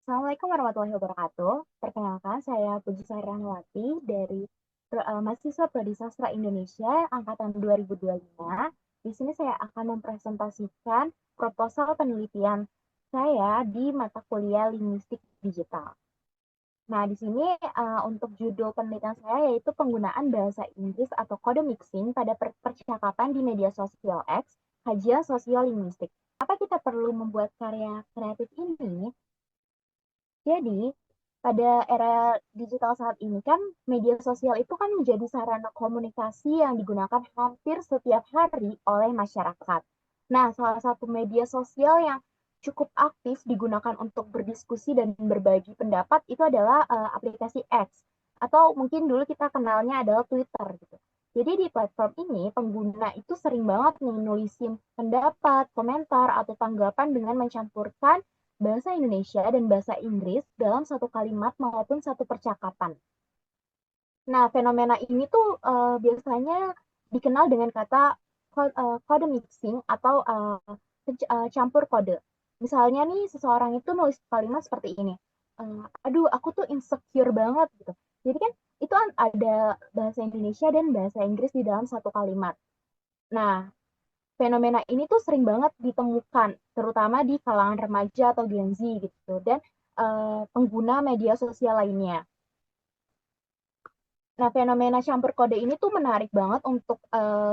Assalamualaikum warahmatullahi wabarakatuh. Perkenalkan, saya Puji Sarianwati dari mahasiswa Prodi Sastra Indonesia angkatan 2025. Di sini saya akan mempresentasikan proposal penelitian saya di mata kuliah Linguistik Digital. Nah, di sini untuk judul penelitian saya yaitu penggunaan bahasa Inggris atau kode mixing pada percakapan di media sosial X, kajian sosiolinguistik. Apa kita perlu membuat karya kreatif ini? Jadi, pada era digital saat ini kan media sosial itu kan menjadi sarana komunikasi yang digunakan hampir setiap hari oleh masyarakat. Nah, salah satu media sosial yang cukup aktif digunakan untuk berdiskusi dan berbagi pendapat itu adalah aplikasi X atau mungkin dulu kita kenalnya adalah Twitter gitu. Jadi di platform ini pengguna itu sering banget nih nulisin pendapat, komentar atau tanggapan dengan mencampurkan bahasa Indonesia dan bahasa Inggris dalam satu kalimat maupun satu percakapan. Nah, fenomena ini tuh biasanya dikenal dengan kata kode mixing atau campur kode. Misalnya nih, seseorang itu nulis kalimat seperti ini. Aduh, aku tuh insecure banget gitu. Jadi kan itu ada bahasa Indonesia dan bahasa Inggris di dalam satu kalimat. Nah, fenomena ini tuh sering banget ditemukan, terutama di kalangan remaja atau Gen Z gitu, dan pengguna media sosial lainnya. Nah, fenomena campur kode ini tuh menarik banget untuk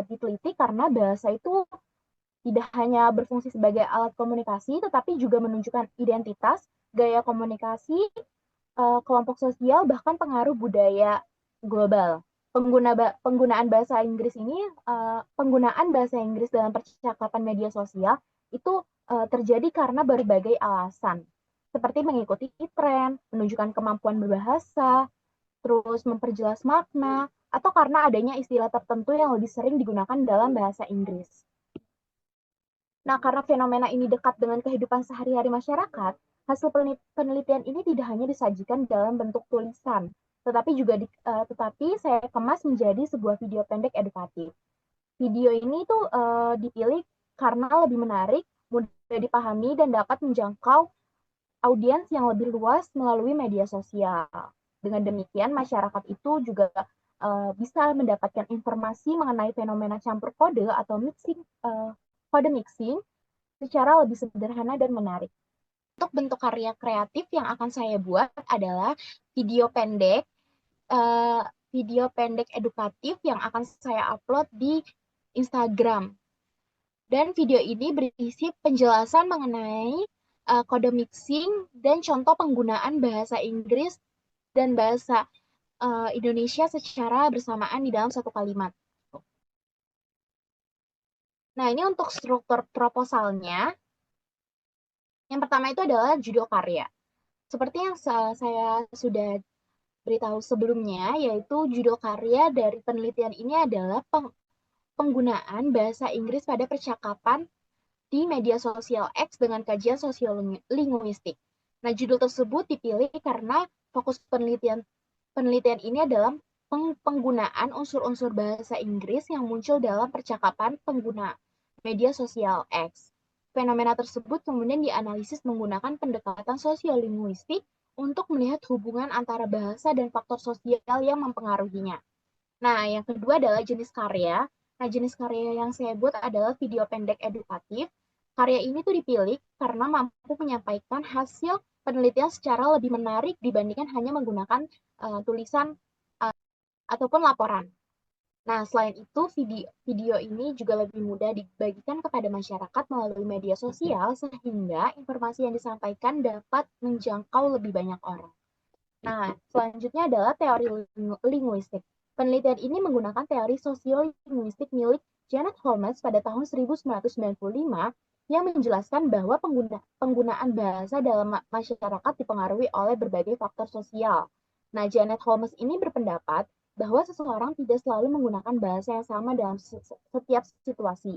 diteliti karena bahasa itu tidak hanya berfungsi sebagai alat komunikasi, tetapi juga menunjukkan identitas, gaya komunikasi, kelompok sosial, bahkan pengaruh budaya global. Penggunaan bahasa Inggris ini, penggunaan bahasa Inggris dalam percakapan media sosial itu terjadi karena berbagai alasan, seperti mengikuti tren, menunjukkan kemampuan berbahasa, terus memperjelas makna, atau karena adanya istilah tertentu yang lebih sering digunakan dalam bahasa Inggris. Nah, karena fenomena ini dekat dengan kehidupan sehari-hari masyarakat, hasil penelitian ini tidak hanya disajikan dalam bentuk tulisan, tetapi saya kemas menjadi sebuah video pendek edukatif. Video ini tuh dipilih karena lebih menarik, mudah dipahami, dan dapat menjangkau audiens yang lebih luas melalui media sosial. Dengan demikian, masyarakat itu juga bisa mendapatkan informasi mengenai fenomena campur kode atau kode mixing secara lebih sederhana dan menarik. Untuk bentuk karya kreatif yang akan saya buat adalah video pendek, uh, video pendek edukatif yang akan saya upload di Instagram. Dan video ini berisi penjelasan mengenai kode mixing dan contoh penggunaan bahasa Inggris dan bahasa Indonesia secara bersamaan di dalam satu kalimat. Nah, ini untuk struktur proposalnya. Yang pertama itu adalah judul karya. Seperti yang saya sudah beritahu sebelumnya, yaitu judul karya dari penelitian ini adalah penggunaan bahasa Inggris pada percakapan di media sosial X dengan kajian sosiolinguistik. Nah, judul tersebut dipilih karena fokus penelitian ini adalah penggunaan unsur-unsur bahasa Inggris yang muncul dalam percakapan pengguna media sosial X. Fenomena tersebut kemudian dianalisis menggunakan pendekatan sosiolinguistik untuk melihat hubungan antara bahasa dan faktor sosial yang mempengaruhinya. Nah, yang kedua adalah jenis karya. Nah, jenis karya yang saya buat adalah video pendek edukatif. Karya ini tuh dipilih karena mampu menyampaikan hasil penelitian secara lebih menarik dibandingkan hanya menggunakan tulisan ataupun laporan. Nah, selain itu, video ini juga lebih mudah dibagikan kepada masyarakat melalui media sosial sehingga informasi yang disampaikan dapat menjangkau lebih banyak orang. Nah, selanjutnya adalah teori linguistik. Penelitian ini menggunakan teori sosiolinguistik milik Janet Holmes pada tahun 1995 yang menjelaskan bahwa penggunaan bahasa dalam masyarakat dipengaruhi oleh berbagai faktor sosial. Nah, Janet Holmes ini berpendapat bahwa seseorang tidak selalu menggunakan bahasa yang sama dalam setiap situasi.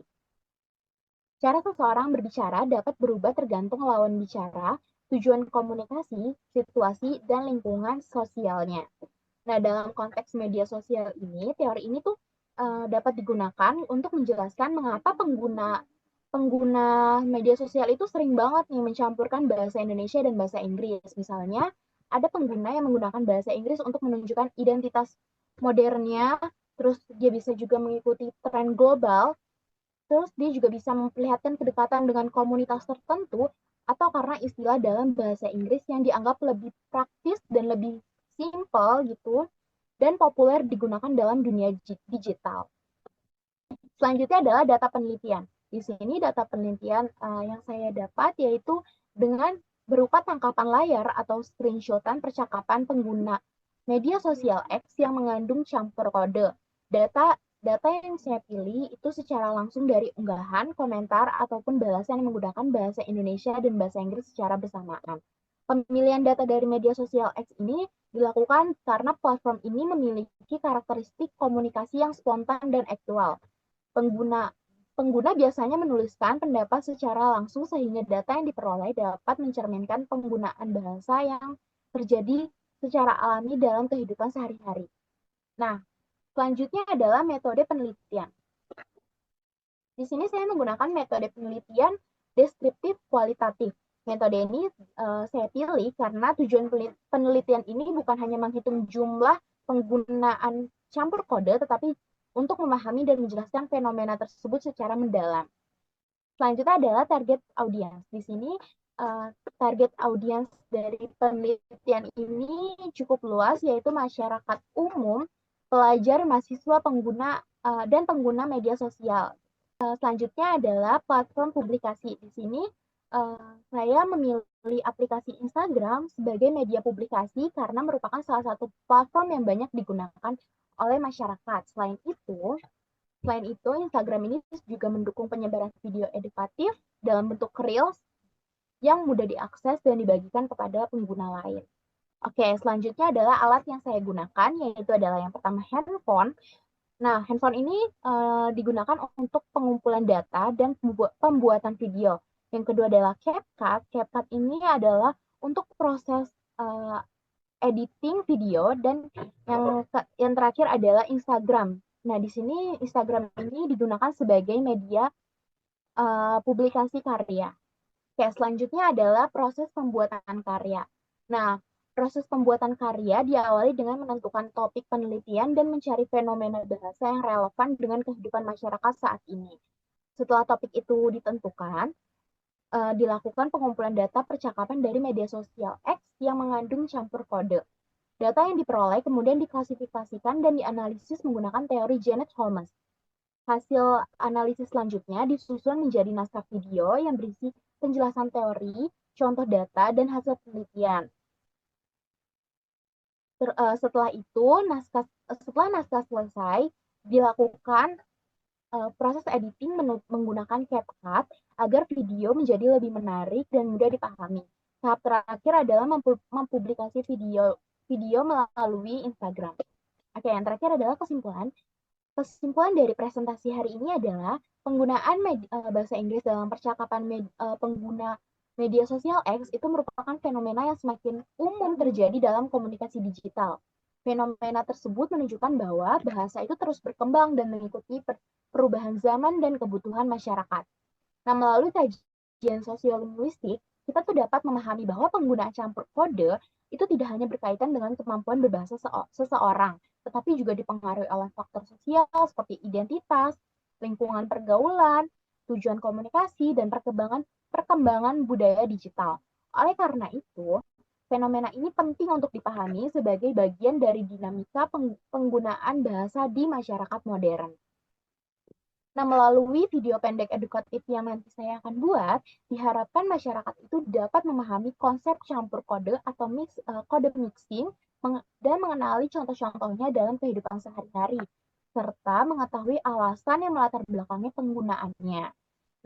Cara seseorang berbicara dapat berubah tergantung lawan bicara, tujuan komunikasi, situasi, dan lingkungan sosialnya. Nah, dalam konteks media sosial ini, teori ini tuh dapat digunakan untuk menjelaskan mengapa pengguna media sosial itu sering banget nih mencampurkan bahasa Indonesia dan bahasa Inggris. Misalnya, ada pengguna yang menggunakan bahasa Inggris untuk menunjukkan identitas modernnya, terus dia bisa juga mengikuti tren global, terus dia juga bisa memperlihatkan kedekatan dengan komunitas tertentu, atau karena istilah dalam bahasa Inggris yang dianggap lebih praktis dan lebih simple gitu, dan populer digunakan dalam dunia digital. Selanjutnya adalah data penelitian. Di sini data penelitian yang saya dapat yaitu dengan berupa tangkapan layar atau screenshotan percakapan pengguna media sosial X yang mengandung campur kode. Data yang saya pilih itu secara langsung dari unggahan, komentar, ataupun balasan yang menggunakan bahasa Indonesia dan bahasa Inggris secara bersamaan. Pemilihan data dari media sosial X ini dilakukan karena platform ini memiliki karakteristik komunikasi yang spontan dan aktual. Pengguna pengguna biasanya menuliskan pendapat secara langsung sehingga data yang diperoleh dapat mencerminkan penggunaan bahasa yang terjadi secara alami dalam kehidupan sehari-hari. Nah, selanjutnya adalah metode penelitian. Di sini saya menggunakan metode penelitian deskriptif kualitatif. Metode ini saya pilih karena tujuan penelitian ini bukan hanya menghitung jumlah penggunaan campur kode, tetapi untuk memahami dan menjelaskan fenomena tersebut secara mendalam. Selanjutnya adalah target audiens. Di sini target audiens dari penelitian ini cukup luas, yaitu masyarakat umum, pelajar, mahasiswa, pengguna, dan pengguna media sosial. Selanjutnya adalah platform publikasi. Di sini saya memilih aplikasi Instagram sebagai media publikasi karena merupakan salah satu platform yang banyak digunakan oleh masyarakat. Selain itu, Instagram ini juga mendukung penyebaran video edukatif dalam bentuk Reels yang mudah diakses dan dibagikan kepada pengguna lain. Oke, selanjutnya adalah alat yang saya gunakan, yaitu adalah yang pertama handphone. Nah, handphone ini digunakan untuk pengumpulan data dan pembuatan video. Yang kedua adalah CapCut. CapCut ini adalah untuk proses editing video, dan yang terakhir adalah Instagram. Nah, di sini Instagram ini digunakan sebagai media publikasi karya. Oke, selanjutnya adalah proses pembuatan karya. Nah, proses pembuatan karya diawali dengan menentukan topik penelitian dan mencari fenomena bahasa yang relevan dengan kehidupan masyarakat saat ini. Setelah topik itu ditentukan, dilakukan pengumpulan data percakapan dari media sosial X yang mengandung campur kode. Data yang diperoleh kemudian diklasifikasikan dan dianalisis menggunakan teori Janet Holmes. Hasil analisis selanjutnya disusun menjadi naskah video yang berisi penjelasan teori, contoh data, dan hasil penelitian. Setelah naskah selesai, dilakukan proses editing menggunakan CapCut agar video menjadi lebih menarik dan mudah dipahami. Tahap terakhir adalah mempublikasi video melalui Instagram. Oke, yang terakhir adalah kesimpulan. Kesimpulan dari presentasi hari ini adalah penggunaan bahasa Inggris dalam percakapan pengguna media sosial X itu merupakan fenomena yang semakin umum terjadi dalam komunikasi digital. Fenomena tersebut menunjukkan bahwa bahasa itu terus berkembang dan mengikuti perubahan zaman dan kebutuhan masyarakat. Nah, melalui kajian sosiolinguistik, kita tuh dapat memahami bahwa penggunaan campur kode itu tidak hanya berkaitan dengan kemampuan berbahasa seseorang, tetapi juga dipengaruhi oleh faktor sosial seperti identitas, lingkungan pergaulan, tujuan komunikasi, dan perkembangan budaya digital. Oleh karena itu, fenomena ini penting untuk dipahami sebagai bagian dari dinamika penggunaan bahasa di masyarakat modern. Nah, melalui video pendek edukatif yang nanti saya akan buat, diharapkan masyarakat itu dapat memahami konsep campur kode atau kode mixing dan mengenali contoh-contohnya dalam kehidupan sehari-hari, serta mengetahui alasan yang melatar belakangnya penggunaannya.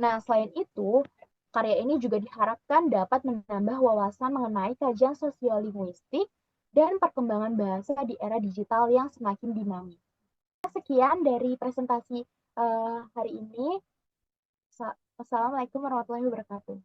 Nah, selain itu, karya ini juga diharapkan dapat menambah wawasan mengenai kajian sosiolinguistik dan perkembangan bahasa di era digital yang semakin dinamis. Sekian dari presentasi hari ini. Assalamualaikum warahmatullahi wabarakatuh.